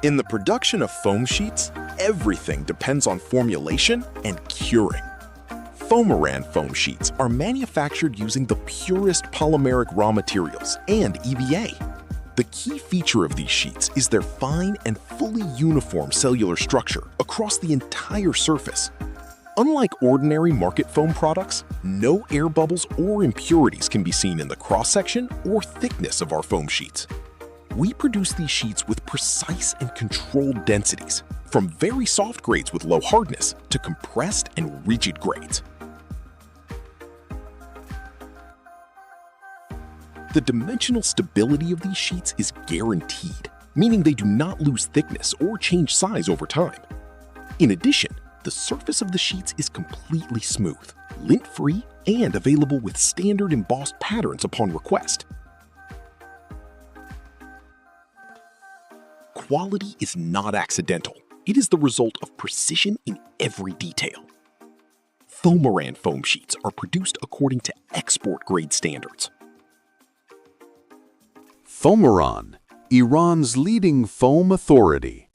In the production of foam sheets, everything depends on formulation and curing. Foamiran foam sheets are manufactured using the purest polymeric raw materials and EVA. The key feature of these sheets is their fine and fully uniform cellular structure across the entire surface. Unlike ordinary market foam products, no air bubbles or impurities can be seen in the cross-section or thickness of our foam sheets. We produce these sheets with precise and controlled densities, from very soft grades with low hardness to compressed and rigid grades. The dimensional stability of these sheets is guaranteed, meaning they do not lose thickness or change size over time. In addition, the surface of the sheets is completely smooth, lint-free, and available with standard embossed patterns upon request. Quality is not accidental. It is the result of precision in every detail. Foamiran foam sheets are produced according to export-grade standards. Foamiran, Iran's leading foam authority.